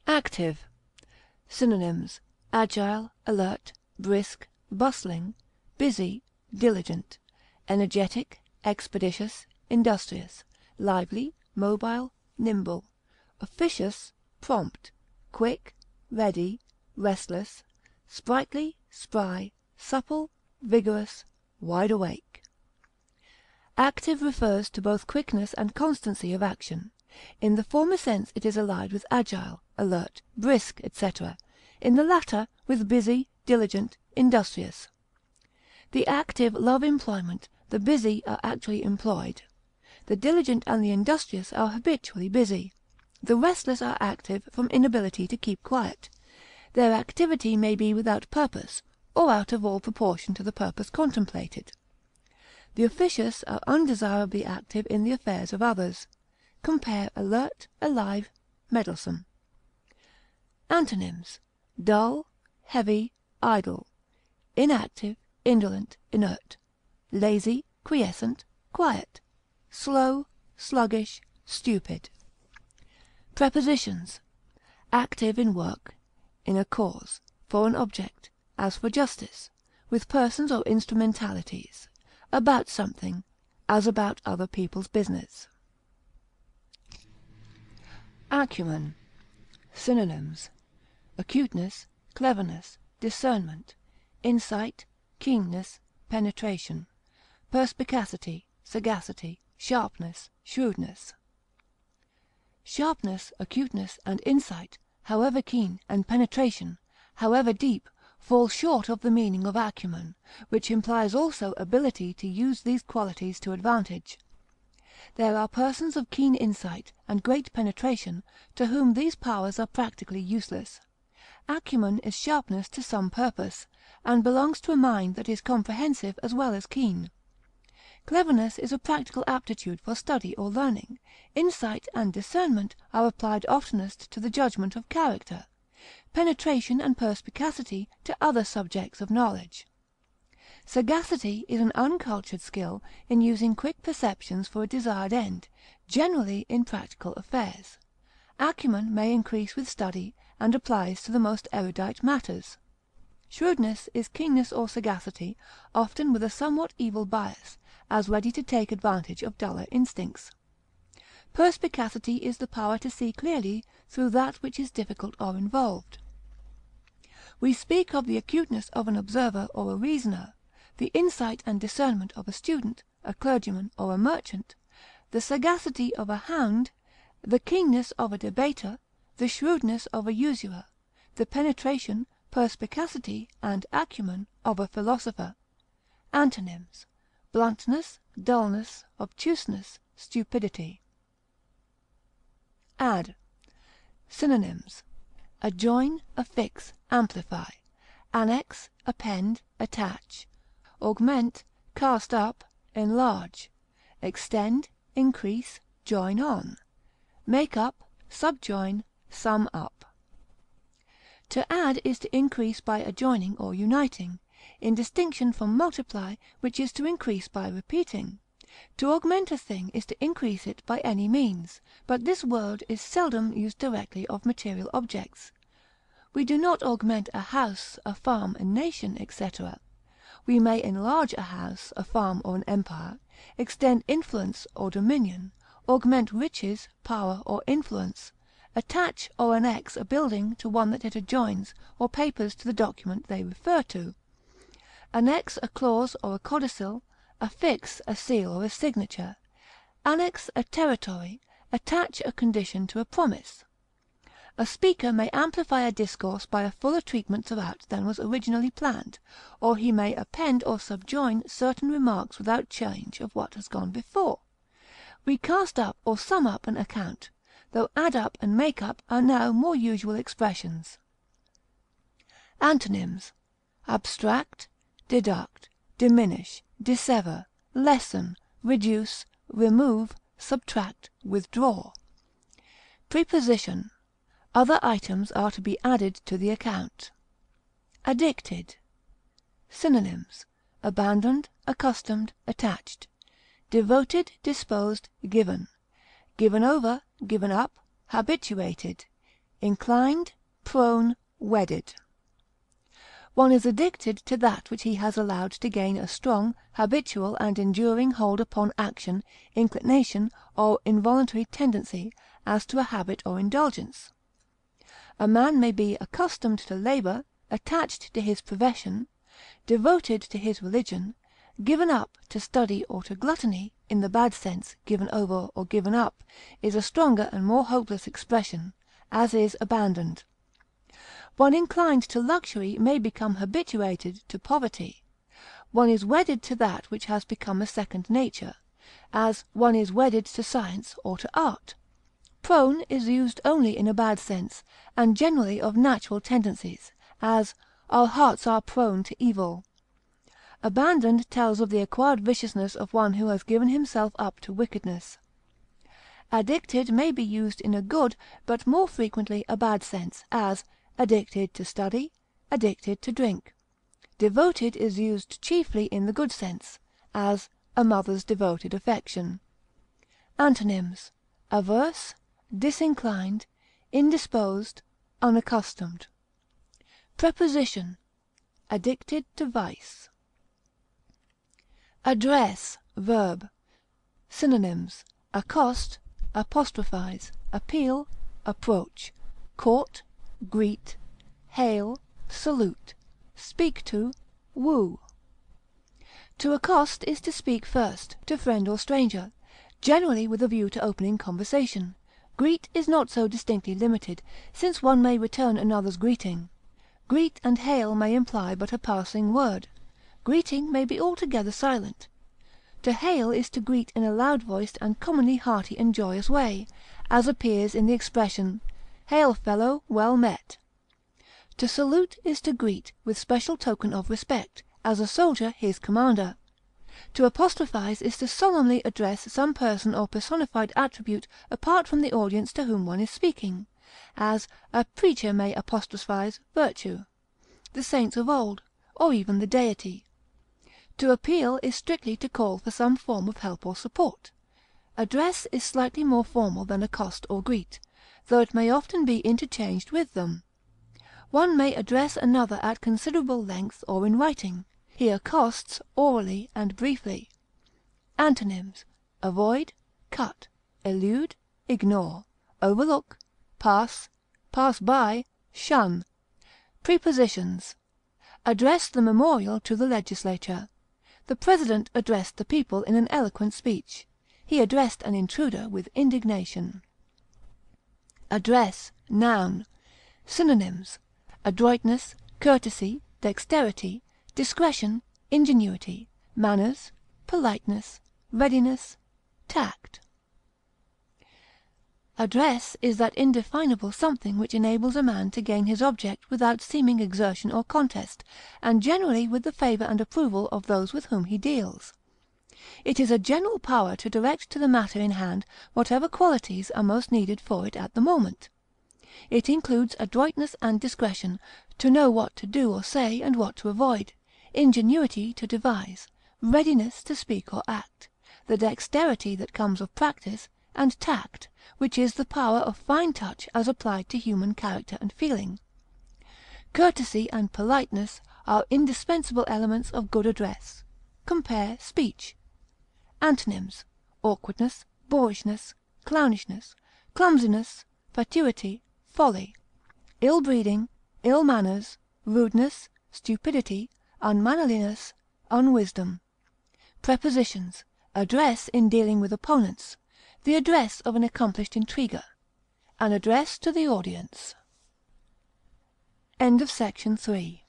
Active. Synonyms: agile, alert, brisk, bustling, busy, diligent, energetic, expeditious, industrious, lively, mobile, nimble, officious, prompt, quick, ready, restless, sprightly, spry, supple, vigorous, wide awake. Active refers to both quickness and constancy of action. In the former sense it is allied with agile, alert, brisk, etc., in the latter with busy, diligent, industrious. The active love employment, the busy are actually employed. The diligent and the industrious are habitually busy. The restless are active from inability to keep quiet. Their activity may be without purpose, or out of all proportion to the purpose contemplated. The officious are undesirably active in the affairs of others. Compare alert, alive, meddlesome. Antonyms: dull, heavy, idle, inactive, indolent, inert, lazy, quiescent, quiet, slow, sluggish, stupid. Prepositions: active in work, in a cause, for an object, as for justice, with persons or instrumentalities, about something, as about other people's business. Acumen. Synonyms: acuteness, cleverness, discernment, insight, keenness, penetration, perspicacity, sagacity, sharpness, shrewdness. Sharpness, acuteness, and insight, however keen, and penetration, however deep, fall short of the meaning of acumen, which implies also ability to use these qualities to advantage. There are persons of keen insight and great penetration to whom these powers are practically useless. Acumen is sharpness to some purpose, and belongs to a mind that is comprehensive as well as keen. Cleverness is a practical aptitude for study or learning. Insight and discernment are applied oftenest to the judgment of character. Penetration and perspicacity to other subjects of knowledge. Sagacity is an uncultured skill in using quick perceptions for a desired end, generally in practical affairs. Acumen may increase with study, and applies to the most erudite matters. Shrewdness is keenness or sagacity, often with a somewhat evil bias, as ready to take advantage of duller instincts. Perspicacity is the power to see clearly through that which is difficult or involved. We speak of the acuteness of an observer or a reasoner, the insight and discernment of a student, a clergyman, or a merchant, the sagacity of a hound, the keenness of a debater, the shrewdness of a usurer, the penetration, perspicacity, and acumen of a philosopher. Antonyms: bluntness, dullness, obtuseness, stupidity. Add. Synonyms: adjoin, affix, amplify, annex, append, attach, augment, cast up, enlarge, extend, increase, join on, make up, subjoin, sum up. To add is to increase by adjoining or uniting, in distinction from multiply, which is to increase by repeating. To augment a thing is to increase it by any means, but this word is seldom used directly of material objects. We do not augment a house, a farm, a nation, etc. We may enlarge a house, a farm, or an empire, extend influence or dominion, augment riches, power, or influence, attach or annex a building to one that it adjoins, or papers to the document they refer to. Annex a clause or a codicil, affix a seal or a signature, annex a territory, attach a condition to a promise. A speaker may amplify a discourse by a fuller treatment throughout than was originally planned, or he may append or subjoin certain remarks without change of what has gone before. We cast up or sum up an account, though add up and make up are now more usual expressions. Antonyms: abstract, deduct, diminish, dissever, lessen, reduce, remove, subtract, withdraw. Preposition: other items are to be added to the account. Addicted. Synonyms: abandoned, accustomed, attached, devoted, disposed, given, given over, given up, habituated, inclined, prone, wedded. One is addicted to that which he has allowed to gain a strong, habitual, and enduring hold upon action, inclination, or involuntary tendency, as to a habit or indulgence. A man may be accustomed to labor, attached to his profession, devoted to his religion, given up to study or to gluttony. In the bad sense, given over or given up is a stronger and more hopeless expression, as is abandoned. One inclined to luxury may become habituated to poverty. One is wedded to that which has become a second nature, as one is wedded to science or to art. Prone is used only in a bad sense, and generally of natural tendencies, as our hearts are prone to evil. Abandoned tells of the acquired viciousness of one who has given himself up to wickedness. Addicted may be used in a good, but more frequently a bad sense, as addicted to study, addicted to drink. Devoted is used chiefly in the good sense, as a mother's devoted affection. Antonyms: averse, disinclined, indisposed, unaccustomed. Preposition: addicted to vice. Address, verb. Synonyms: accost, apostrophize, appeal, approach, court, greet, hail, salute, speak to, woo. To accost is to speak first, to friend or stranger, generally with a view to opening conversation. Greet is not so distinctly limited, since one may return another's greeting. Greet and hail may imply but a passing word. Greeting may be altogether silent. To hail is to greet in a loud-voiced and commonly hearty and joyous way, as appears in the expression, "Hail, fellow, well met." To salute is to greet with special token of respect, as a soldier his commander. To apostrophize is to solemnly address some person or personified attribute apart from the audience to whom one is speaking, as a preacher may apostrophize virtue, the saints of old, or even the Deity. To appeal is strictly to call for some form of help or support. Address is slightly more formal than accost or greet, though it may often be interchanged with them. One may address another at considerable length or in writing. He accosts orally and briefly. Antonyms: avoid, cut, elude, ignore, overlook, pass, pass by, shun. Prepositions: address the memorial to the legislature. The President addressed the people in an eloquent speech. He addressed an intruder with indignation. Address, noun. Synonyms: adroitness, courtesy, dexterity, discretion, ingenuity, manners, politeness, readiness, tact. Address is that indefinable something which enables a man to gain his object without seeming exertion or contest, and generally with the favor and approval of those with whom he deals. It is a general power to direct to the matter in hand whatever qualities are most needed for it at the moment. It includes adroitness and discretion, to know what to do or say and what to avoid, ingenuity to devise, readiness to speak or act, the dexterity that comes of practice, and tact, which is the power of fine touch as applied to human character and feeling. Courtesy and politeness are indispensable elements of good address. Compare SPEECH. Antonyms: awkwardness, boorishness, clownishness, clumsiness, fatuity, folly, ill-breeding, ill manners, rudeness, stupidity, unmannerliness, unwisdom. Prepositions: address in dealing with opponents, the address of an accomplished intriguer, an address to the audience. End of Section 3.